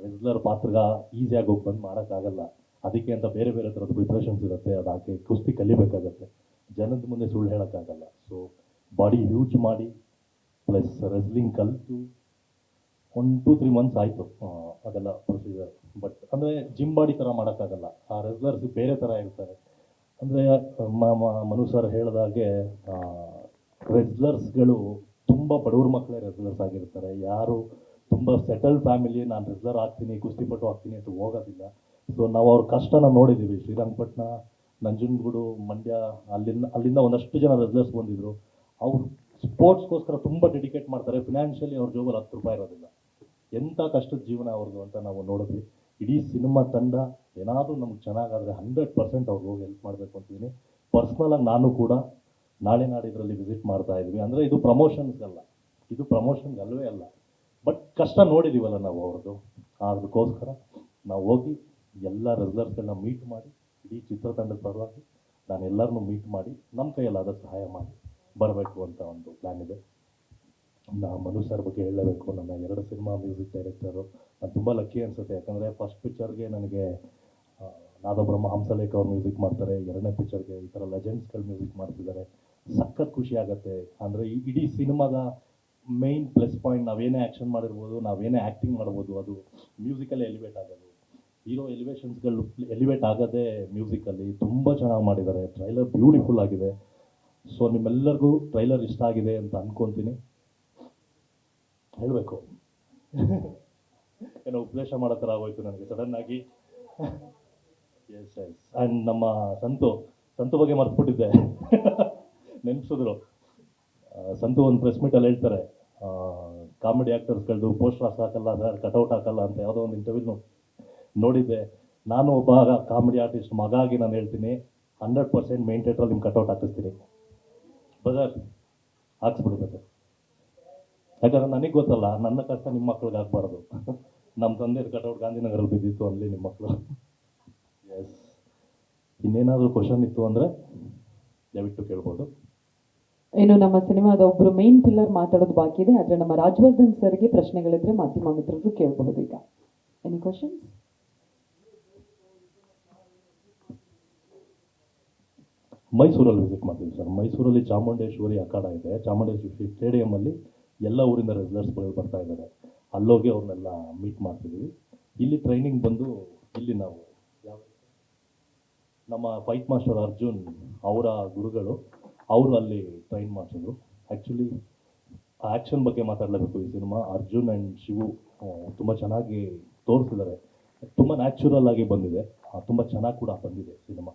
Regular ಪಾತ್ರಗ ಈಸಿಯಾಗಿ ಹೋಗಿ ಬಂದು ಮಾಡೋಕ್ಕಾಗಲ್ಲ. ಅದಕ್ಕೆ ಅಂತ ಬೇರೆ ಬೇರೆ ಥರದ ಪ್ರಿಪ್ರೇಷನ್ಸ್ ಇರುತ್ತೆ. ಅದು ಹಾಕಿ ಕುಸ್ತಿ ಕಲಿಬೇಕಾಗತ್ತೆ. ಜನದ ಮುಂದೆ ಸುಳ್ಳು ಹೇಳೋಕ್ಕಾಗಲ್ಲ. ಸೊ ಬಾಡಿ ಹ್ಯೂಜ್ ಮಾಡಿ ಪ್ಲಸ್ ರೆಸ್ಲಿಂಗ್ ಕಲಿತು 1-2-3 ಮಂತ್ಸ್ ಆಯಿತು ಅದೆಲ್ಲ ಪ್ರೊಸೀಜರ್. ಬಟ್ ಅಂದರೆ ಜಿಮ್ ಬಾಡಿ ಥರ ಮಾಡೋಕ್ಕಾಗಲ್ಲ. ಆ ರೆಸ್ಲರ್ಸ್ ಬೇರೆ ಥರ ಇರ್ತಾರೆ. ಅಂದರೆ ಮನು ಸರ್ ಹೇಳಿದಾಗೆ ರೆಸ್ಲರ್ಸ್ಗಳು ತುಂಬ ಬಡವ್ರ ಮಕ್ಕಳೇ ರೆಸ್ಲರ್ಸ್ ಆಗಿರ್ತಾರೆ. ಯಾರು ತುಂಬ ಸೆಟಲ್ಡ್ ಫ್ಯಾಮಿಲಿ ನಾನು ರೆಸ್ಲರ್ ಆಗ್ತೀನಿ, ಕುಸ್ತಿಪಟು ಆಗ್ತೀನಿ ಅಂತ ಹೋಗೋದಿಲ್ಲ. ಸೊ ನಾವು ಅವ್ರ ಕಷ್ಟನ ನೋಡಿದ್ದೀವಿ. ಶ್ರೀರಂಗಪಟ್ಟಣ, ನಂಜನಗೂಡು, ಮಂಡ್ಯ ಅಲ್ಲಿಂದ ಒಂದಷ್ಟು ಜನ ರೆಸ್ಲರ್ಸ್ ಬಂದಿದ್ದರು. ಅವ್ರು ಸ್ಪೋರ್ಟ್ಸ್ಗೋಸ್ಕರ ತುಂಬ ಡೆಡಿಕೇಟ್ ಮಾಡ್ತಾರೆ. ಫಿನಾನ್ಷಿಯಲಿ ಅವ್ರ ಜೋಬಲ್ಲಿ 10 ರೂಪಾಯಿ ಇರೋದಿಲ್ಲ. ಎಂಥ ಕಷ್ಟದ ಜೀವನ ಅವ್ರದ್ದು ಅಂತ ನಾವು ನೋಡಿದ್ವಿ. ಇಡೀ ಸಿನಿಮಾ ತಂಡ ಏನಾದರೂ ನಮ್ಗೆ ಚೆನ್ನಾಗಾದರೆ 100% ಅವ್ರಿಗೆ ಹೋಗಿ ಹೆಲ್ಪ್ ಮಾಡಬೇಕು ಅಂತಿದ್ದೀನಿ. ಪರ್ಸ್ನಲಾಗಿ ನಾನು ಕೂಡ ನಾಳೆ ನಾಡಿದ್ರಲ್ಲಿ ವಿಸಿಟ್ ಮಾಡ್ತಾ ಇದ್ವಿ. ಅಂದರೆ ಇದು ಪ್ರಮೋಷನ್ಸ್ಗಲ್ಲ, ಇದು ಪ್ರಮೋಷನ್ಗೆ ಅಲ್ಲವೇ ಅಲ್ಲ. ಬಟ್ ಕಷ್ಟ ನೋಡಿದ್ದೀವಲ್ಲ ನಾವು ಅವ್ರದ್ದು. ಅದಕ್ಕೋಸ್ಕರ ನಾವು ಹೋಗಿ ಎಲ್ಲ ರೆಗ್ಯುಲರ್ಸ್ಗಳನ್ನ ಮೀಟ್ ಮಾಡಿ, ಇಡೀ ಚಿತ್ರತಂಡದ ಪರವಾಗಿ ನಾನು ಎಲ್ಲರನ್ನೂ ಮೀಟ್ ಮಾಡಿ ನಮ್ಮ ಕೈಯಲ್ಲಾದ ಸಹಾಯ ಮಾಡಿ ಬರಬೇಕು ಅಂತ ಒಂದು ಪ್ಲ್ಯಾನ್ ಇದೆ. ಮನು ಸರ್ ಬಗ್ಗೆ ಹೇಳಲೇಬೇಕು. ನನ್ನ 2 ಸಿನಿಮಾ ಮ್ಯೂಸಿಕ್ ಡೈರೆಕ್ಟರು. ನಾನು ತುಂಬ ಲಕ್ಕಿ ಅನಿಸುತ್ತೆ. ಯಾಕಂದರೆ ಫಸ್ಟ್ ಪಿಕ್ಚರ್ಗೆ ನನಗೆ ನಾದಬ್ರಹ್ಮ ಹಂಸಲೇಖ ಅವ್ರು ಮ್ಯೂಸಿಕ್ ಮಾಡ್ತಾರೆ. 2ನೇ ಪಿಕ್ಚರ್ಗೆ ಈ ಥರ ಲೆಜೆಂಡ್ಸ್ಗಳು ಮ್ಯೂಸಿಕ್ ಮಾಡ್ತಿದ್ದಾರೆ. ಸಖತ್ ಖುಷಿ ಆಗುತ್ತೆ. ಅಂದರೆ ಇಡೀ ಸಿನಿಮಾದ ಮೇಯ್ನ್ ಪ್ಲಸ್ ಪಾಯಿಂಟ್, ನಾವೇನೇ ಆ್ಯಕ್ಷನ್ ಮಾಡಿರ್ಬೋದು, ನಾವೇನೇ ಆ್ಯಕ್ಟಿಂಗ್ ಮಾಡ್ಬೋದು, ಅದು ಮ್ಯೂಸಿಕಲ್ಲೇ ಎಲಿವೇಟ್ ಆಗೋದು. ಹೀರೋ ಎಲಿವೇಷನ್ಸ್ಗಳು ಎಲಿವೇಟ್ ಆಗೋದೇ ಮ್ಯೂಸಿಕಲ್ಲಿ. ತುಂಬ ಚೆನ್ನಾಗಿ ಮಾಡಿದ್ದಾರೆ. ಟ್ರೈಲರ್ ಬ್ಯೂಟಿಫುಲ್ ಆಗಿದೆ. ಸೊ ನಿಮ್ಮೆಲ್ಲರಿಗೂ ಟ್ರೈಲರ್ ಇಷ್ಟ ಆಗಿದೆ ಅಂತ ಅಂದ್ಕೊತೀನಿ. ಹೇಳಬೇಕು ಏನೋ ಉಪದೇಶ ಮಾಡೋ ಥರ ಆಗೋಯ್ತು ನನಗೆ ಸಡನ್ನಾಗಿ. ಎಸ್ ಆ್ಯಂಡ್ ನಮ್ಮ ಸಂತು ಬಗ್ಗೆ ಮರ್ತ್ಬಿಟ್ಟಿದ್ದೆ. ನೆನಪಿಸಿದ್ರು. ಸಂತು ಒಂದು ಪ್ರೆಸ್ ಮೀಟಲ್ಲಿ ಹೇಳ್ತಾರೆ, ಕಾಮಿಡಿ ಆ್ಯಕ್ಟರ್ಸ್ಗಳದ್ದು ಪೋಸ್ಟರ್ಸ್ ಹಾಕಲ್ಲ ಸರ್, ಕಟೌಟ್ ಹಾಕಲ್ಲ ಅಂತ ಯಾವುದೋ ಒಂದು ಇಂಟರ್ವ್ಯೂ ನೋಡಿದ್ದೆ. ನಾನು ಒಬ್ಬ ಕಾಮಿಡಿ ಆರ್ಟಿಸ್ಟ್ ಮಗ ಆಗಿ ನಾನು ಹೇಳ್ತೀನಿ, 100% ಮೇನ್ ಥಿಯೇಟ್ರಲ್ಲಿ ನಿಮ್ಮ ಕಟೌಟ್ ಹಾಕಿಸ್ತೀನಿ ಬಜಾರ್, ಹಾಕ್ಸ್ಬಿಡ್ಬೇಕು. ಯಾಕಂದ್ರೆ ನನಗೆ ಗೊತ್ತಲ್ಲ, ನನ್ನ ಕಷ್ಟ ನಿಮ್ಮ ಮಕ್ಳಿಗೆ ಆಗಬಾರ್ದು. ನಮ್ಮ ತಂದೆ ಕಟೌಟ್ ಗಾಂಧಿನಗರಲ್ಲಿ ಬಿದ್ದಿತ್ತು, ಅಲ್ಲಿ ನಿಮ್ಮ ಮಕ್ಕಳು. ಎಸ್, ಇನ್ನೇನಾದರೂ ಕ್ವಶನ್ ಇತ್ತು ಅಂದರೆ ದಯವಿಟ್ಟು ಕೇಳ್ಬೋದು. ಇನ್ನು ನಮ್ಮ ಸಿನಿಮಾದ ಒಬ್ಬರು ಮೇನ್ ಪಿಲ್ಲರ್ ಮಾತಾಡೋದು ಬಾಕಿ ಇದೆ. ಆದರೆ ನಮ್ಮ ರಾಜವರ್ಧನ್ ಸರ್ಗೆ ಪ್ರಶ್ನೆಗಳಿದ್ರೆ ಮಾಧ್ಯಮ ಮಿತ್ರರು ಕೇಳಬಹುದು. ಈಗ ಎನಿ ಕ್ವಶನ್ಸ್? ಮೈಸೂರಲ್ಲಿ ವಿಸಿಟ್ ಮಾಡ್ತೀವಿ ಸರ್. ಮೈಸೂರಲ್ಲಿ ಚಾಮುಂಡೇಶ್ವರಿ ಅಖಾಡ ಇದೆ. ಚಾಮುಂಡೇಶ್ವರಿ ಸ್ಟೇಡಿಯಮಲ್ಲಿ ಎಲ್ಲ ಊರಿಂದ ರೆಸ್ಲರ್ಸ್ಗಳು ಬರ್ತಾ ಇದ್ದಾರೆ. ಅಲ್ಲೋಗಿ ಅವ್ರನ್ನೆಲ್ಲ ಮೀಟ್ ಮಾಡ್ತಿದ್ದೀವಿ. ಇಲ್ಲಿ ಟ್ರೈನಿಂಗ್ ಬಂದು ಇಲ್ಲಿ ನಾವು ನಮ್ಮ ಫೈಟ್ ಮಾಸ್ಟರ್ ಅರ್ಜುನ್ ಅವರ ಗುರುಗಳು, ಅವರು ಅಲ್ಲಿ ಟ್ರೈನ್ ಮಾಡಿಸಿದ್ರು. ಆ್ಯಕ್ಚುಲಿ ಆ್ಯಕ್ಷನ್ ಬಗ್ಗೆ ಮಾತಾಡಲೇಬೇಕು. ಈ ಸಿನಿಮಾ ಅರ್ಜುನ್ ಆ್ಯಂಡ್ ಶಿವು ತುಂಬ ಚೆನ್ನಾಗಿ ತೋರಿಸಿದ್ದಾರೆ. ತುಂಬ ನ್ಯಾಚುರಲ್ ಆಗಿ ಬಂದಿದೆ. ತುಂಬ ಚೆನ್ನಾಗಿ ಕೂಡ ಬಂದಿದೆ ಸಿನಿಮಾ.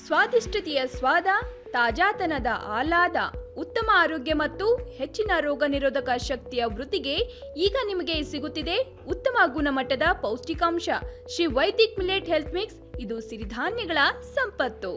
ಸ್ವಾದಿಷ್ಟತೆಯ ಸ್ವಾದ, ತಾಜಾತನದ ಆಹ್ಲಾದ, ಉತ್ತಮ ಆರೋಗ್ಯ ಮತ್ತು ಹೆಚ್ಚಿನ ರೋಗ ನಿರೋಧಕ ಶಕ್ತಿಯ ವೃದ್ಧಿಗೆ ಈಗ ನಿಮಗೆ ಸಿಗುತ್ತಿದೆ ಉತ್ತಮ ಗುಣಮಟ್ಟದ ಪೌಷ್ಟಿಕಾಂಶ. Shri Vaidik millet health mix. ಇದು ಸಿರಿಧಾನ್ಯಗಳ ಸಂಪತ್ತು.